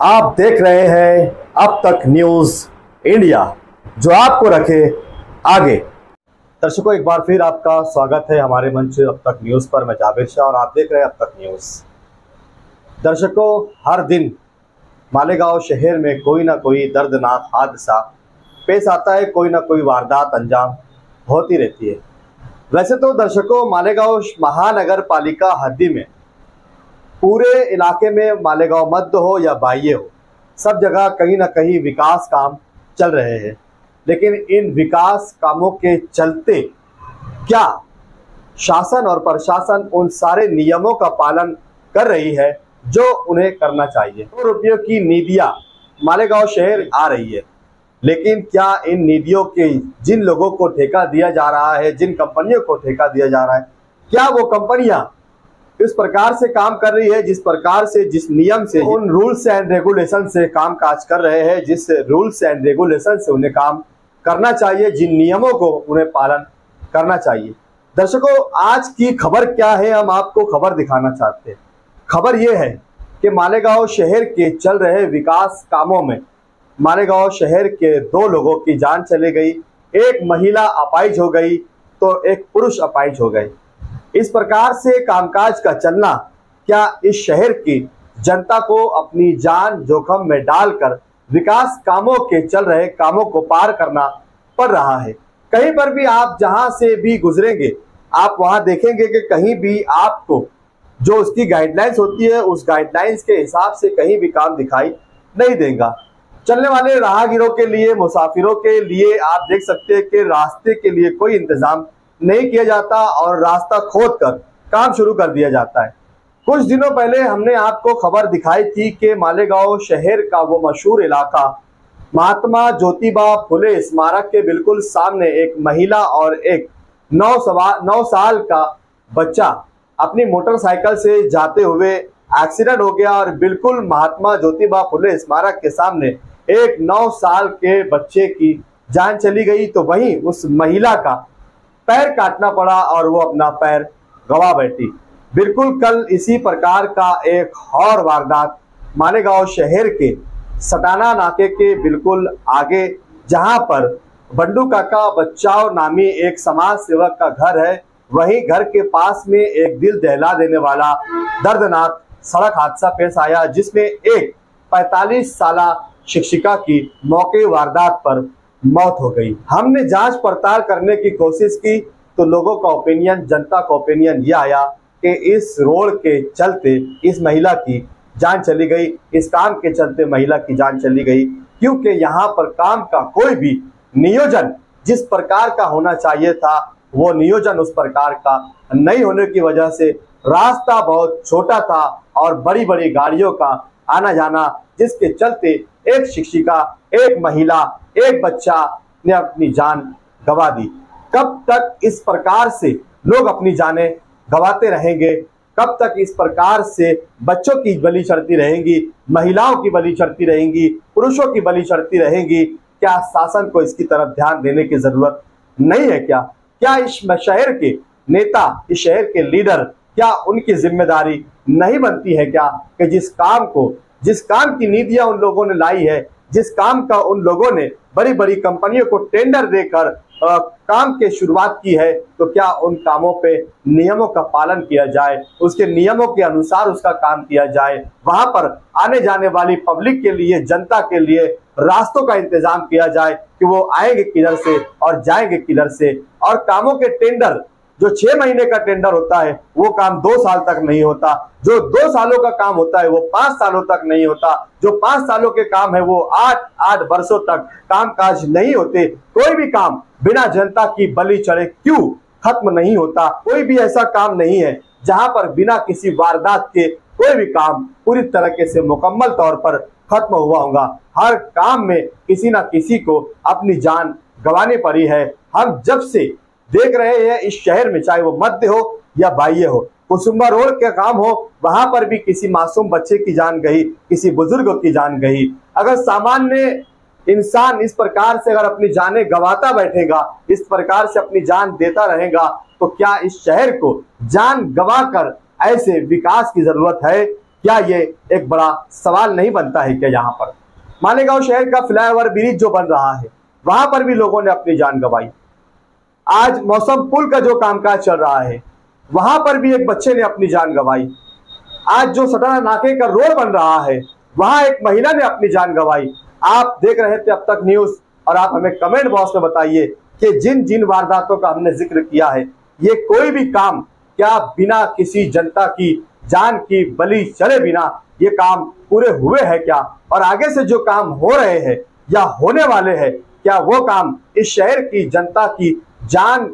आप देख रहे हैं अब तक न्यूज इंडिया, जो आपको रखे आगे। दर्शकों, एक बार फिर आपका स्वागत है हमारे मंच अब तक न्यूज पर। मैं जावेद शाह और आप देख रहे हैं अब तक न्यूज। दर्शकों, हर दिन मालेगांव शहर में कोई ना कोई दर्दनाक हादसा पेश आता है, कोई ना कोई वारदात अंजाम होती रहती है। वैसे तो दर्शकों, मालेगांव महानगर पालिका हद्दी में पूरे इलाके में मालेगांव मध्य हो या बाह्य हो, सब जगह कहीं ना कहीं विकास काम चल रहे हैं। लेकिन इन विकास कामों के चलते क्या शासन और प्रशासन उन सारे नियमों का पालन कर रही है जो उन्हें करना चाहिए? 2 रुपयों की निधियां मालेगांव शहर आ रही है, लेकिन क्या इन निधियों के जिन लोगों को ठेका दिया जा रहा है, जिन कंपनियों को ठेका दिया जा रहा है, क्या वो कंपनियां इस प्रकार से काम कर रही है जिस प्रकार से, जिस नियम से, उन रूल्स एंड रेगुलेशन से काम काज कर रहे हैं, जिस रूल्स एंड रेगुलेशन से उन्हें काम करना चाहिए, जिन नियमों को उन्हें पालन करना चाहिए? दर्शकों, आज की खबर क्या है, हम आपको खबर दिखाना चाहते हैं। खबर यह है कि मालेगांव शहर के चल रहे विकास कामों में मालेगांव शहर के 2 लोगों की जान चली गई, एक महिला अपाहिज हो गई तो एक पुरुष अपाहिज हो गए। इस प्रकार से कामकाज का चलना क्या इस शहर की जनता को अपनी जान जोखिम में डालकर विकास कामों के चल रहे कामों को पार करना पड़ रहा है? कहीं पर भी आप जहां से भी गुजरेंगे, आप वहां देखेंगे कि कहीं भी आपको जो उसकी गाइडलाइंस होती है, उस गाइडलाइंस के हिसाब से कहीं भी काम दिखाई नहीं देगा। चलने वाले राहगीरों के लिए, मुसाफिरों के लिए आप देख सकते हैं कि रास्ते के लिए कोई इंतजाम नहीं किया जाता और रास्ता खोदकर काम शुरू कर दिया जाता है। कुछ दिनों पहले हमने आपको खबर दिखाई थी कि मालेगांव शहर का वो मशहूर इलाका महात्मा ज्योतिबा फुले स्मारक के बिल्कुल सामने एक महिला और एक 9 साल का बच्चा अपनी मोटरसाइकिल से जाते हुए एक्सीडेंट हो गया और बिल्कुल महात्मा ज्योतिबा फुले स्मारक के सामने एक 9 साल के बच्चे की जान चली गई, तो वहीं उस महिला का पैर काटना पड़ा और वो अपना पैर गवा बैठी। बिल्कुल कल इसी प्रकार का एक और वारदात मालेगांव शहर के सटाना नाके के बिल्कुल आगे, जहां पर बंडू काका बच्चाओ नामी एक समाज सेवक का घर है, वहीं घर के पास में एक दिल दहला देने वाला दर्दनाक सड़क हादसा पेश आया, जिसमें एक 45 साला शिक्षिका की मौके वारदात पर मौत हो गई। हमने जांच पड़ताल करने की कोशिश की तो लोगों का ओपिनियन, जनता का ओपिनियन यह आया कि इस रोड के चलते इस महिला की जान चली गई, इस काम के चलते महिला की जान चली गई, क्योंकि यहाँ पर काम का कोई भी नियोजन जिस प्रकार का होना चाहिए था, वो नियोजन उस प्रकार का नहीं होने की वजह से रास्ता बहुत छोटा था और बड़ी बड़ी गाड़ियों का आना जाना, जिसके चलते एक शिक्षिका, एक महिला, एक बच्चा ने अपनी जान गंवा दी। कब तक इस प्रकार से लोग अपनी जानें गंवाते रहेंगे? कब तक इस प्रकार से बच्चों की बलि चढ़ती रहेंगी, महिलाओं की बलि चढ़ती रहेंगी, पुरुषों की बलि चढ़ती रहेंगी? क्या शासन को इसकी तरफ ध्यान देने की जरूरत नहीं है? क्या इस शहर के नेता, इस शहर के लीडर, क्या उनकी जिम्मेदारी नहीं बनती है क्या कि जिस काम की नीतियां उन लोगों ने लाई है, जिस काम का उन लोगों ने बड़ी बड़ी कंपनियों को टेंडर देकर काम की शुरुआत की है, तो क्या उन कामों पे नियमों का पालन किया जाए, उसके नियमों के अनुसार उसका काम किया जाए, वहां पर आने जाने वाली पब्लिक के लिए, जनता के लिए रास्तों का इंतजाम किया जाए कि वो आएंगे किधर से और जाएंगे किधर से। और कामों के टेंडर, जो 6 महीने का टेंडर होता है वो काम 2 साल तक नहीं होता, जो 2 सालों का काम होता है वो 5 सालों तक नहीं होता, जो 5 सालों के काम है वो 8 वर्षों तक काम काज नहीं होते। कोई भी काम बिना जनता की बलि चढ़े क्यों खत्म नहीं होता? कोई भी ऐसा काम नहीं है जहां पर बिना किसी वारदात के कोई भी काम पूरी तरीके से मुकम्मल तौर पर खत्म हुआ होगा। हर काम में किसी ना किसी को अपनी जान गंवानी पड़ी है। हम जब से देख रहे हैं इस शहर में, चाहे वो मध्य हो या बाह्य हो, कुसुम्बा रोड का काम हो, वहां पर भी किसी मासूम बच्चे की जान गई, किसी बुजुर्ग की जान गई। अगर सामान्य इंसान इस प्रकार से अगर अपनी जानें गंवाता बैठेगा, इस प्रकार से अपनी जान देता रहेगा, तो क्या इस शहर को जान गंवाकर ऐसे विकास की जरूरत है? क्या ये एक बड़ा सवाल नहीं बनता है क्या? यहाँ पर मालेगांव शहर का फ्लाईओवर ब्रिज जो बन रहा है, वहां पर भी लोगों ने अपनी जान गंवाई। आज मौसम पुल का जो कामकाज चल रहा है, वहां पर भी एक बच्चे ने अपनी जान गंवाई। आज जो सटाना नाके का रोड बन रहा है, वहां एक महिला ने अपनी जान गंवाई। आप देख रहे थे अब तक न्यूज, और आप हमें कमेंट बॉक्स में बताइए कि जिन जिन वारदातों का हमने जिक्र किया है, ये कोई भी काम क्या बिना किसी जनता की जान की बलि चले बिना ये काम पूरे हुए हैं क्या? और आगे से जो काम हो रहे हैं या होने वाले हैं, क्या वो काम इस शहर की जनता की जान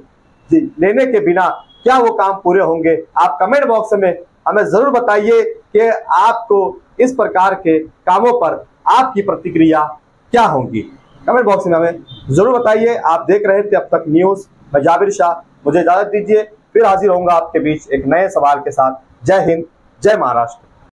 लेने के बिना क्या वो काम पूरे होंगे? आप कमेंट बॉक्स में हमें जरूर बताइए कि आपको इस प्रकार के कामों पर आपकी प्रतिक्रिया क्या होंगी। कमेंट बॉक्स में हमें जरूर बताइए। आप देख रहे थे अब तक न्यूज, मैं जाबिर शाह, मुझे इजाजत दीजिए। फिर हाजिर होऊंगा आपके बीच एक नए सवाल के साथ। जय हिंद, जय महाराष्ट्र।